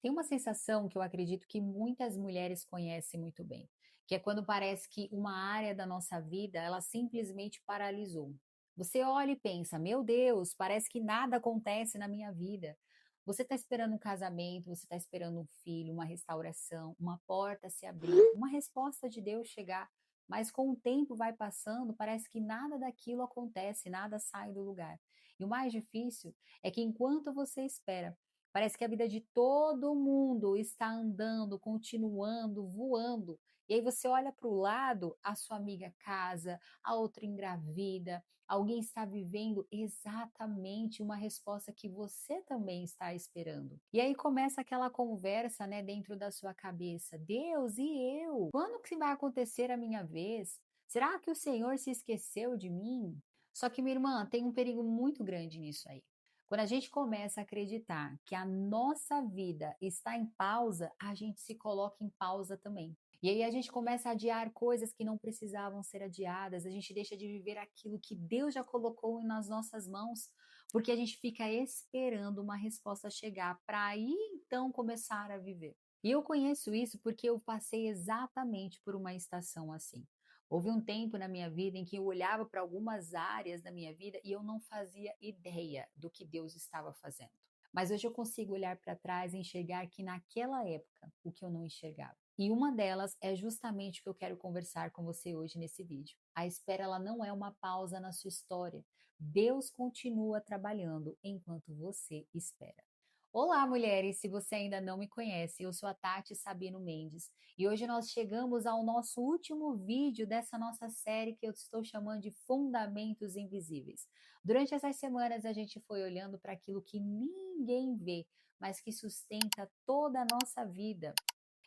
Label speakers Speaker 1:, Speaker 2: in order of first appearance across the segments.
Speaker 1: Tem uma sensação que eu acredito que muitas mulheres conhecem muito bem, que é quando parece que uma área da nossa vida, ela simplesmente paralisou. Você olha e pensa: "Meu Deus, parece que nada acontece na minha vida". Você está esperando um casamento, você está esperando um filho, uma restauração, uma porta se abrir, uma resposta de Deus chegar, mas com o tempo vai passando, parece que nada daquilo acontece, nada sai do lugar. E o mais difícil é que enquanto você espera, parece que a vida de todo mundo está andando, continuando, voando. E aí você olha para o lado, a sua amiga casa, a outra engravida, alguém está vivendo exatamente uma resposta que você também está esperando. E aí começa aquela conversa, né, dentro da sua cabeça: Deus, e eu? Quando que vai acontecer a minha vez? Será que o Senhor se esqueceu de mim? Só que, minha irmã, tem um perigo muito grande nisso aí. Quando a gente começa a acreditar que a nossa vida está em pausa, a gente se coloca em pausa também. E aí a gente começa a adiar coisas que não precisavam ser adiadas, a gente deixa de viver aquilo que Deus já colocou nas nossas mãos, porque a gente fica esperando uma resposta chegar para aí então começar a viver. E eu conheço isso porque eu passei exatamente por uma estação assim. Houve um tempo na minha vida em que eu olhava para algumas áreas da minha vida e eu não fazia ideia do que Deus estava fazendo. Mas hoje eu consigo olhar para trás e enxergar que naquela época o que eu não enxergava. E uma delas é justamente o que eu quero conversar com você hoje nesse vídeo. A espera ela não é uma pausa na sua história. Deus continua trabalhando enquanto você espera. Olá, mulheres! Se você ainda não me conhece, eu sou a Tati Sabino Mendes e hoje nós chegamos ao nosso último vídeo dessa nossa série que eu estou chamando de Fundamentos Invisíveis. Durante essas semanas a gente foi olhando para aquilo que ninguém vê, mas que sustenta toda a nossa vida.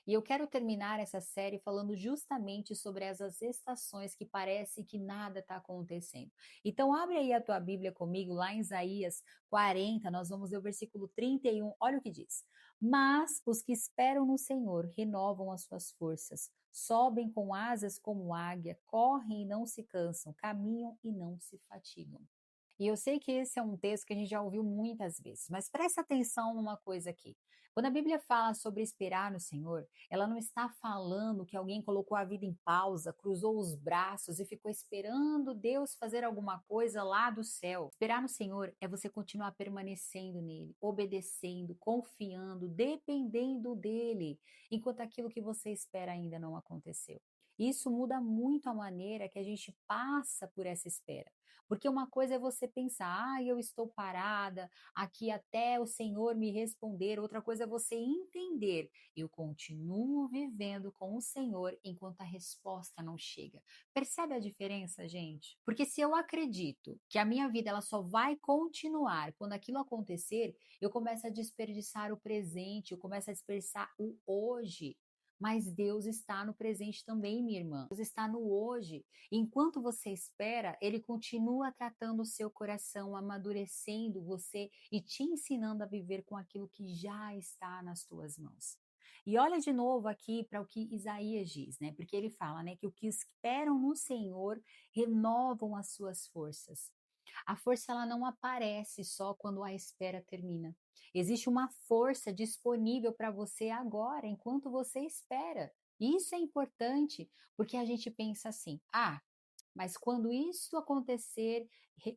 Speaker 1: E eu quero terminar essa série falando justamente sobre essas estações que parece que nada está acontecendo. Então, abre aí a tua Bíblia comigo, lá em Isaías 40, nós vamos ler o versículo 31. Olha o que diz: Mas os que esperam no Senhor renovam as suas forças, sobem com asas como águia, correm e não se cansam, caminham e não se fatigam. E eu sei que esse é um texto que a gente já ouviu muitas vezes, mas presta atenção numa coisa aqui. Quando a Bíblia fala sobre esperar no Senhor, ela não está falando que alguém colocou a vida em pausa, cruzou os braços e ficou esperando Deus fazer alguma coisa lá do céu. Esperar no Senhor é você continuar permanecendo nele, obedecendo, confiando, dependendo dele, enquanto aquilo que você espera ainda não aconteceu. Isso muda muito a maneira que a gente passa por essa espera. Porque uma coisa é você pensar: "Ah, eu estou parada aqui até o Senhor me responder", outra coisa é você entender: "Eu continuo vivendo com o Senhor enquanto a resposta não chega". Percebe a diferença, gente? Porque se eu acredito que a minha vida ela só vai continuar quando aquilo acontecer, eu começo a desperdiçar o presente, eu começo a desperdiçar o hoje. Mas Deus está no presente também, minha irmã. Deus está no hoje. Enquanto você espera, ele continua tratando o seu coração, amadurecendo você e te ensinando a viver com aquilo que já está nas tuas mãos. E olha de novo aqui para o que Isaías diz, né? Porque ele fala, né, que o que esperam no Senhor renovam as suas forças. A força ela não aparece só quando a espera termina. Existe uma força disponível para você agora, enquanto você espera. Isso é importante, porque a gente pensa assim: ah, mas quando isso acontecer,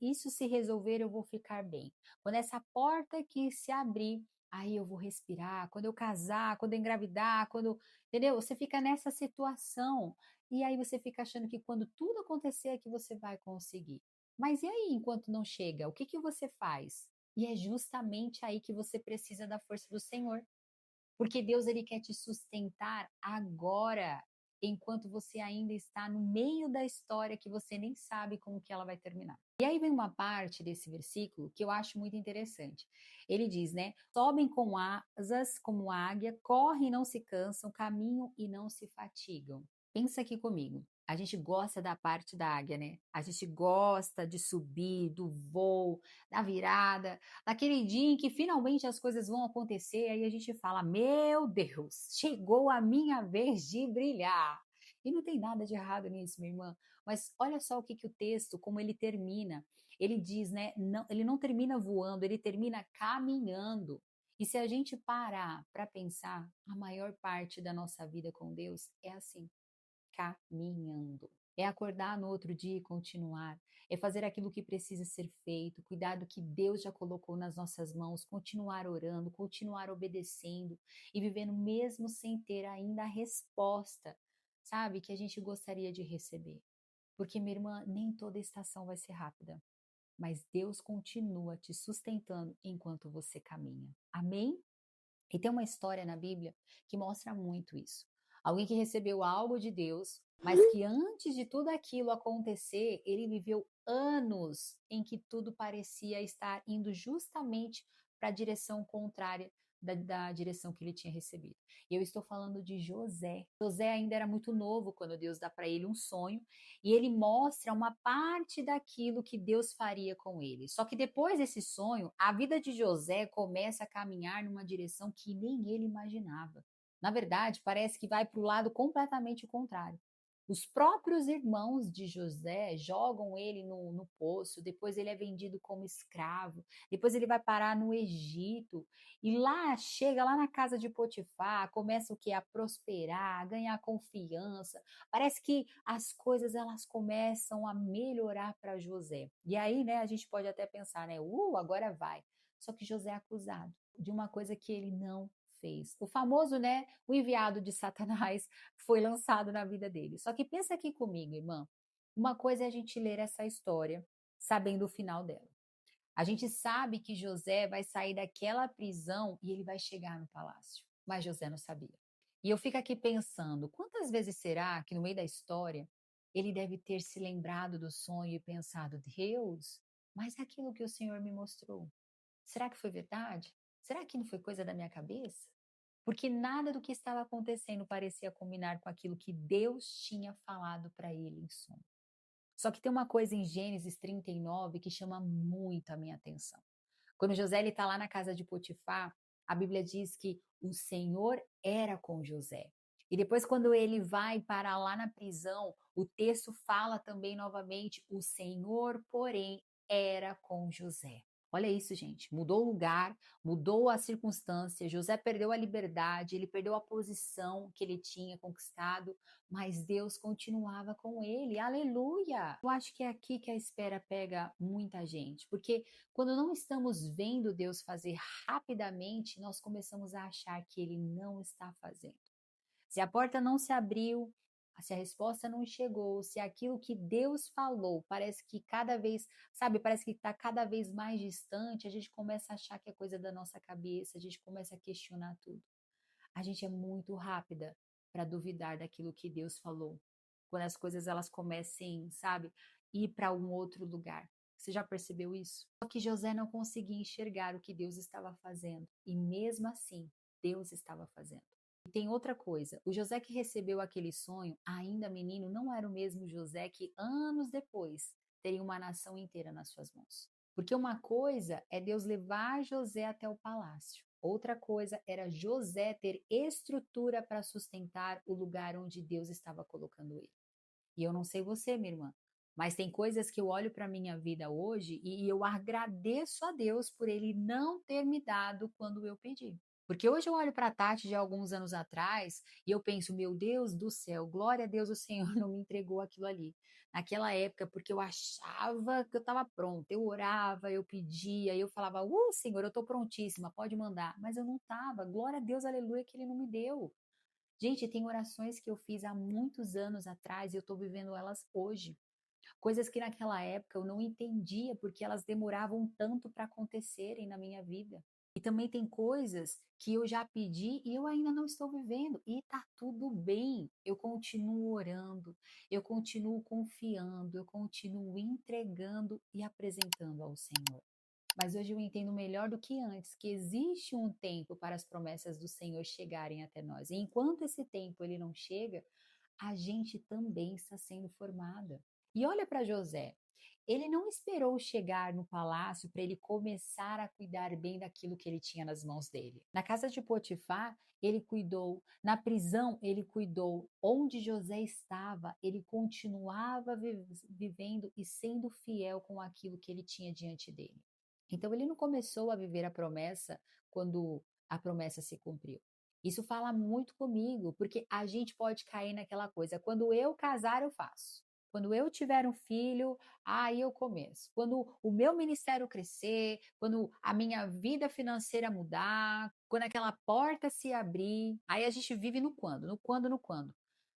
Speaker 1: isso se resolver, eu vou ficar bem. Quando essa porta aqui se abrir, aí eu vou respirar. Quando eu casar, quando eu engravidar, quando. Entendeu? Você fica nessa situação. E aí você fica achando que quando tudo acontecer é que você vai conseguir. Mas e aí, enquanto não chega, o que que você faz? E é justamente aí que você precisa da força do Senhor. Porque Deus ele quer te sustentar agora, enquanto você ainda está no meio da história que você nem sabe como que ela vai terminar. E aí vem uma parte desse versículo que eu acho muito interessante. Ele diz, né? Sobem com asas como águia, correm e não se cansam, caminham e não se fatigam. Pensa aqui comigo. A gente gosta da parte da águia, né? A gente gosta de subir, do voo, da virada, naquele dia em que finalmente as coisas vão acontecer, aí a gente fala: Meu Deus, chegou a minha vez de brilhar. E não tem nada de errado nisso, minha irmã. Mas olha só o que, que o texto, como ele termina. Ele diz, né? Não, ele não termina voando, ele termina caminhando. E se a gente parar para pensar, a maior parte da nossa vida com Deus é assim, caminhando. É acordar no outro dia e continuar. É fazer aquilo que precisa ser feito, cuidar do que Deus já colocou nas nossas mãos, continuar orando, continuar obedecendo e vivendo mesmo sem ter ainda a resposta, sabe, que a gente gostaria de receber. Porque, minha irmã, nem toda estação vai ser rápida, mas Deus continua te sustentando enquanto você caminha. Amém? E tem uma história na Bíblia que mostra muito isso. Alguém que recebeu algo de Deus, mas que antes de tudo aquilo acontecer, ele viveu anos em que tudo parecia estar indo justamente para a direção contrária da direção que ele tinha recebido. E eu estou falando de José. José ainda era muito novo quando Deus dá para ele um sonho e ele mostra uma parte daquilo que Deus faria com ele. Só que depois desse sonho, a vida de José começa a caminhar numa direção que nem ele imaginava. Na verdade, parece que vai para o lado completamente contrário. Os próprios irmãos de José jogam ele no poço, depois ele é vendido como escravo, depois ele vai parar no Egito, e lá chega lá na casa de Potifar, começa o que? A prosperar, a ganhar confiança. Parece que as coisas elas começam a melhorar para José. E aí, né, a gente pode até pensar, né, agora vai. Só que José é acusado de uma coisa que ele não fez. O famoso, né, o enviado de Satanás foi lançado na vida dele. Só que pensa aqui comigo, irmã. Uma coisa é a gente ler essa história sabendo o final dela. A gente sabe que José vai sair daquela prisão e ele vai chegar no palácio, mas José não sabia. E eu fico aqui pensando, quantas vezes será que no meio da história ele deve ter se lembrado do sonho e pensado, Deus, mas é aquilo que o Senhor me mostrou, será que foi verdade? Será que não foi coisa da minha cabeça? Porque nada do que estava acontecendo parecia combinar com aquilo que Deus tinha falado para ele em sonho. Só que tem uma coisa em Gênesis 39 que chama muito a minha atenção. Quando José está lá na casa de Potifar, a Bíblia diz que o Senhor era com José. E depois, quando ele vai parar lá na prisão, o texto fala também novamente: o Senhor, porém, era com José. Olha isso, gente. Mudou o lugar, mudou a circunstância. José perdeu a liberdade, ele perdeu a posição que ele tinha conquistado, mas Deus continuava com ele. Aleluia! Eu acho que é aqui que a espera pega muita gente, porque quando não estamos vendo Deus fazer rapidamente, nós começamos a achar que ele não está fazendo. Se a porta não se abriu, se a resposta não chegou, se aquilo que Deus falou parece que cada vez, sabe, parece que está cada vez mais distante, a gente começa a achar que é coisa da nossa cabeça, a gente começa a questionar tudo. A gente é muito rápida para duvidar daquilo que Deus falou. Quando as coisas elas comecem, sabe, ir para um outro lugar. Você já percebeu isso? Só que José não conseguia enxergar o que Deus estava fazendo. E mesmo assim, Deus estava fazendo. E tem outra coisa, o José que recebeu aquele sonho, ainda menino, não era o mesmo José que anos depois teria uma nação inteira nas suas mãos. Porque uma coisa é Deus levar José até o palácio. Outra coisa era José ter estrutura para sustentar o lugar onde Deus estava colocando ele. E eu não sei você, minha irmã, mas tem coisas que eu olho para a minha vida hoje e eu agradeço a Deus por ele não ter me dado quando eu pedi. Porque hoje eu olho para a Tati de alguns anos atrás e eu penso, meu Deus do céu, glória a Deus, o Senhor não me entregou aquilo ali. Naquela época, porque eu achava que eu estava pronta, eu orava, eu pedia, eu falava, Senhor, eu estou prontíssima, pode mandar. Mas eu não estava, glória a Deus, aleluia, que Ele não me deu. Gente, tem orações que eu fiz há muitos anos atrás e eu estou vivendo elas hoje. Coisas que naquela época eu não entendia porque elas demoravam tanto para acontecerem na minha vida. E também tem coisas que eu já pedi e eu ainda não estou vivendo. E tá tudo bem. Eu continuo orando, eu continuo confiando, eu continuo entregando e apresentando ao Senhor. Mas hoje eu entendo melhor do que antes que existe um tempo para as promessas do Senhor chegarem até nós. E enquanto esse tempo ele não chega, a gente também está sendo formada. E olha para José. Ele não esperou chegar no palácio para ele começar a cuidar bem daquilo que ele tinha nas mãos dele. Na casa de Potifar, ele cuidou. Na prisão, ele cuidou. Onde José estava, ele continuava vivendo e sendo fiel com aquilo que ele tinha diante dele. Então ele não começou a viver a promessa quando a promessa se cumpriu. Isso fala muito comigo, porque a gente pode cair naquela coisa, quando eu casar eu faço. Quando eu tiver um filho, aí eu começo. Quando o meu ministério crescer, quando a minha vida financeira mudar, quando aquela porta se abrir, aí a gente vive no quando, no quando, no quando.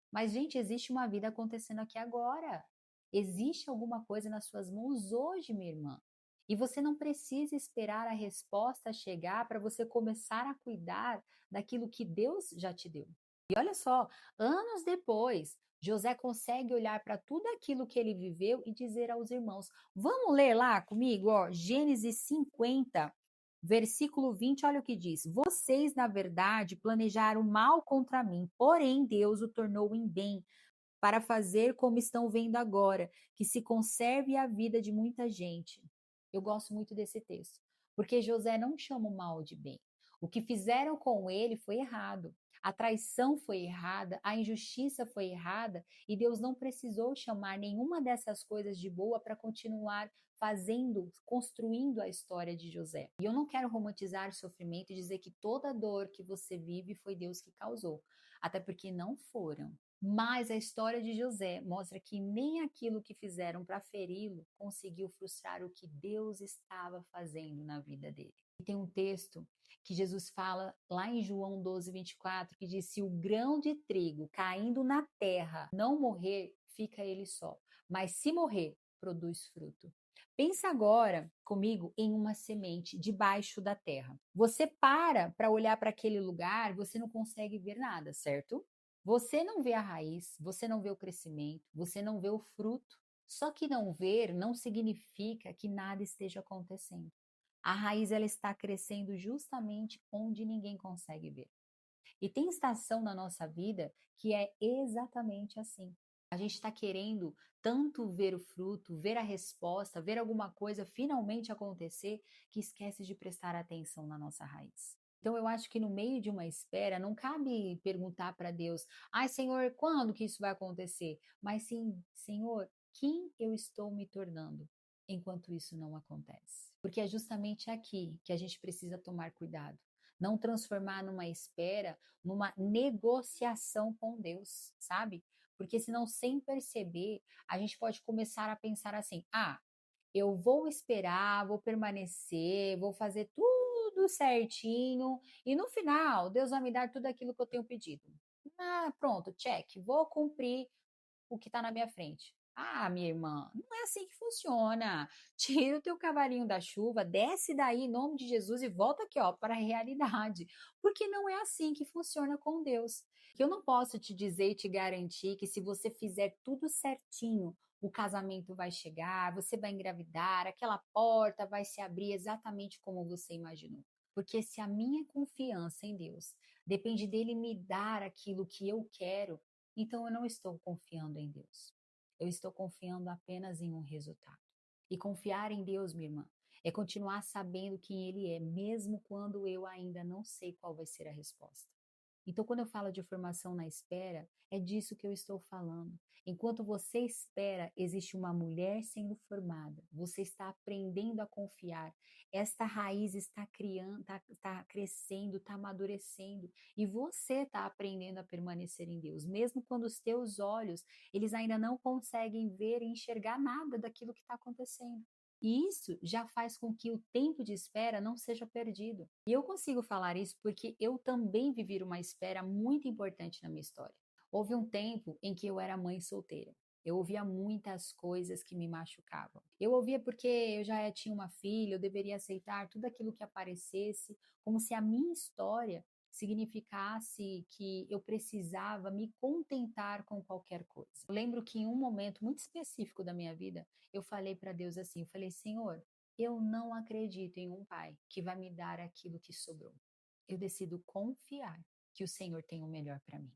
Speaker 1: Mas, gente, existe uma vida acontecendo aqui agora. Existe alguma coisa nas suas mãos hoje, minha irmã. E você não precisa esperar a resposta chegar para você começar a cuidar daquilo que Deus já te deu. E olha só, anos depois, José consegue olhar para tudo aquilo que ele viveu e dizer aos irmãos: Vamos ler lá comigo, ó, Gênesis 50, versículo 20, olha o que diz: Vocês, na verdade, planejaram mal contra mim, porém Deus o tornou em bem, para fazer como estão vendo agora, que se conserve a vida de muita gente. Eu gosto muito desse texto, porque José não chama o mal de bem. O que fizeram com ele foi errado. A traição foi errada, a injustiça foi errada, e Deus não precisou chamar nenhuma dessas coisas de boa para continuar fazendo, construindo a história de José. E eu não quero romantizar o sofrimento e dizer que toda dor que você vive foi Deus que causou, até porque não foram. Mas a história de José mostra que nem aquilo que fizeram para feri-lo conseguiu frustrar o que Deus estava fazendo na vida dele. E tem um texto que Jesus fala lá em João 12, 24, que diz: Se o grão de trigo caindo na terra não morrer, fica ele só. Mas se morrer, produz fruto. Pensa agora comigo em uma semente debaixo da terra. Você para olhar para aquele lugar, você não consegue ver nada, certo? Você não vê a raiz, você não vê o crescimento, você não vê o fruto. Só que não ver não significa que nada esteja acontecendo. A raiz ela está crescendo justamente onde ninguém consegue ver. E tem estação na nossa vida que é exatamente assim. A gente está querendo tanto ver o fruto, ver a resposta, ver alguma coisa finalmente acontecer, que esquece de prestar atenção na nossa raiz. Então eu acho que no meio de uma espera não cabe perguntar para Deus: "Ai, Senhor, quando que isso vai acontecer?", mas sim: "Senhor, quem eu estou me tornando enquanto isso não acontece?". Porque é justamente aqui que a gente precisa tomar cuidado. Não transformar numa espera, numa negociação com Deus, sabe? Porque senão, sem perceber, a gente pode começar a pensar assim: ah, eu vou esperar, vou permanecer, vou fazer tudo certinho, e no final, Deus vai me dar tudo aquilo que eu tenho pedido. Ah, pronto, check, vou cumprir o que está na minha frente. Ah, minha irmã, não é assim que funciona. Tira o teu cavalinho da chuva, desce daí em nome de Jesus e volta aqui, ó, para a realidade. Porque não é assim que funciona com Deus. Que eu não posso te dizer e te garantir que se você fizer tudo certinho, o casamento vai chegar, você vai engravidar, aquela porta vai se abrir exatamente como você imaginou. Porque se a minha confiança em Deus depende dele me dar aquilo que eu quero, então eu não estou confiando em Deus. Eu estou confiando apenas em um resultado. E confiar em Deus, minha irmã, é continuar sabendo quem Ele é, mesmo quando eu ainda não sei qual vai ser a resposta. Então, quando eu falo de formação na espera, é disso que eu estou falando. Enquanto você espera, existe uma mulher sendo formada. Você está aprendendo a confiar. Esta raiz está criando, está crescendo, está amadurecendo. E você está aprendendo a permanecer em Deus, mesmo quando os teus olhos, eles ainda não conseguem ver e enxergar nada daquilo que está acontecendo. E isso já faz com que o tempo de espera não seja perdido. E eu consigo falar isso porque eu também vivi uma espera muito importante na minha história. Houve um tempo em que eu era mãe solteira. Eu ouvia muitas coisas que me machucavam. Eu ouvia porque eu já tinha uma filha, eu deveria aceitar tudo aquilo que aparecesse, como se a minha história significasse que eu precisava me contentar com qualquer coisa. Eu lembro que em um momento muito específico da minha vida, eu falei para Deus assim, eu falei: "Senhor, eu não acredito em um pai que vai me dar aquilo que sobrou. Eu decido confiar que o Senhor tem o melhor para mim".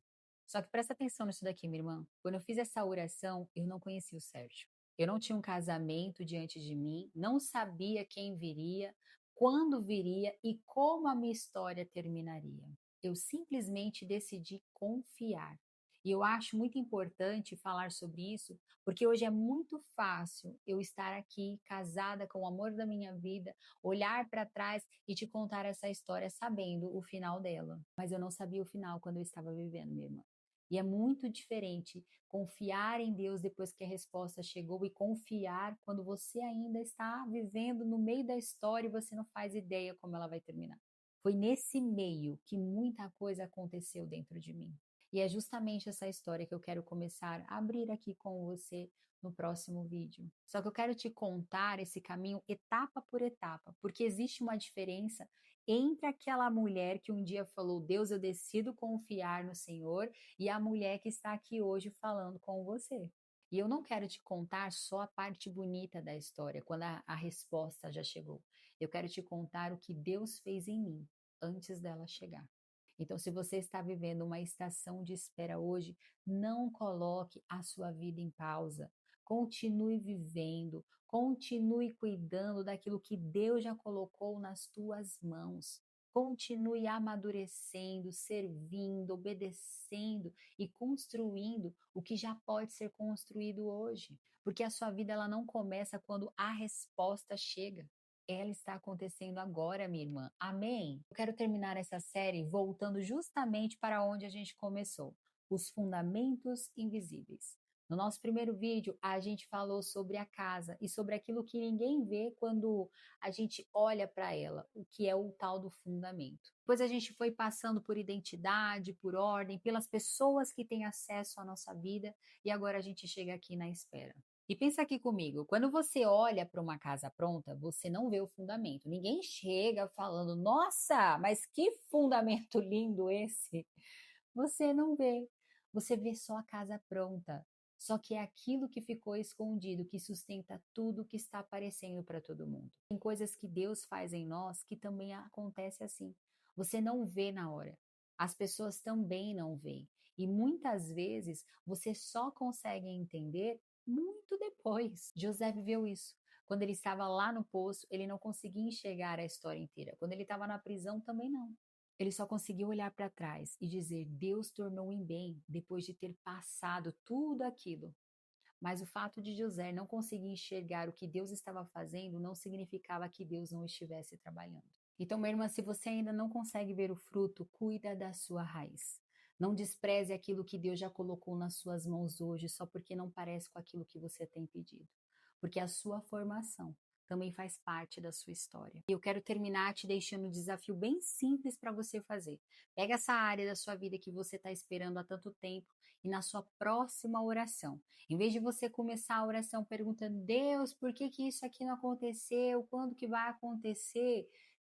Speaker 1: Só que presta atenção nisso daqui, minha irmã. Quando eu fiz essa oração, eu não conhecia o Sérgio. Eu não tinha um casamento diante de mim, não sabia quem viria, quando viria e como a minha história terminaria. Eu simplesmente decidi confiar. E eu acho muito importante falar sobre isso, porque hoje é muito fácil eu estar aqui, casada com o amor da minha vida, olhar para trás e te contar essa história sabendo o final dela. Mas eu não sabia o final quando eu estava vivendo, minha irmã. E é muito diferente confiar em Deus depois que a resposta chegou e confiar quando você ainda está vivendo no meio da história e você não faz ideia como ela vai terminar. Foi nesse meio que muita coisa aconteceu dentro de mim. E é justamente essa história que eu quero começar a abrir aqui com você no próximo vídeo. Só que eu quero te contar esse caminho etapa por etapa, porque existe uma diferença entre aquela mulher que um dia falou: Deus, eu decido confiar no Senhor, e a mulher que está aqui hoje falando com você. E eu não quero te contar só a parte bonita da história, quando a resposta já chegou. Eu quero te contar o que Deus fez em mim antes dela chegar. Então, se você está vivendo uma estação de espera hoje, não coloque a sua vida em pausa. Continue vivendo, continue cuidando daquilo que Deus já colocou nas tuas mãos. Continue amadurecendo, servindo, obedecendo e construindo o que já pode ser construído hoje. Porque a sua vida ela não começa quando a resposta chega. Ela está acontecendo agora, minha irmã. Amém? Eu quero terminar essa série voltando justamente para onde a gente começou: os fundamentos invisíveis. No nosso primeiro vídeo, a gente falou sobre a casa e sobre aquilo que ninguém vê quando a gente olha para ela, o que é o tal do fundamento. Depois a gente foi passando por identidade, por ordem, pelas pessoas que têm acesso à nossa vida e agora a gente chega aqui na espera. E pensa aqui comigo, quando você olha para uma casa pronta, você não vê o fundamento. Ninguém chega falando: "Nossa, mas que fundamento lindo esse!" Você não vê. Você vê só a casa pronta. Só que é aquilo que ficou escondido que sustenta tudo que está aparecendo para todo mundo. Tem coisas que Deus faz em nós que também acontece assim. Você não vê na hora. As pessoas também não veem. E muitas vezes você só consegue entender muito depois. José viveu isso. Quando ele estava lá no poço, ele não conseguia enxergar a história inteira. Quando ele estava na prisão, também não. Ele só conseguiu olhar para trás e dizer: Deus tornou em bem depois de ter passado tudo aquilo. Mas o fato de José não conseguir enxergar o que Deus estava fazendo não significava que Deus não estivesse trabalhando. Então, minha irmã, se você ainda não consegue ver o fruto, cuida da sua raiz. Não despreze aquilo que Deus já colocou nas suas mãos hoje só porque não parece com aquilo que você tem pedido. Porque a sua formação também faz parte da sua história. E eu quero terminar te deixando um desafio bem simples para você fazer. Pega essa área da sua vida que você está esperando há tanto tempo e na sua próxima oração, em vez de você começar a oração perguntando: Deus, por que que isso aqui não aconteceu? Quando que vai acontecer?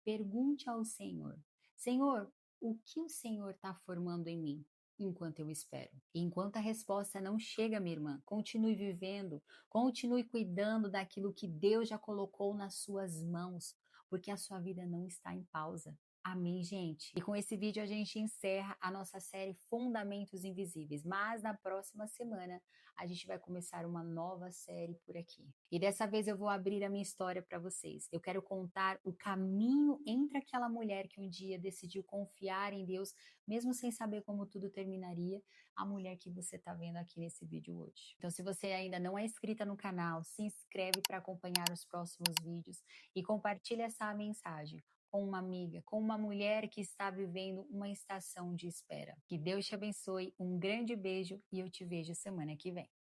Speaker 1: Pergunte ao Senhor: Senhor, o que o Senhor está formando em mim enquanto eu espero? E enquanto a resposta não chega, minha irmã, continue vivendo, continue cuidando daquilo que Deus já colocou nas suas mãos, porque a sua vida não está em pausa. Amém, gente? E com esse vídeo a gente encerra a nossa série Fundamentos Invisíveis, mas na próxima semana a gente vai começar uma nova série por aqui. E dessa vez eu vou abrir a minha história para vocês. Eu quero contar o caminho entre aquela mulher que um dia decidiu confiar em Deus, mesmo sem saber como tudo terminaria, a mulher que você está vendo aqui nesse vídeo hoje. Então, se você ainda não é inscrita no canal, se inscreve para acompanhar os próximos vídeos e compartilha essa mensagem com uma amiga, com uma mulher que está vivendo uma estação de espera. Que Deus te abençoe, um grande beijo e eu te vejo semana que vem.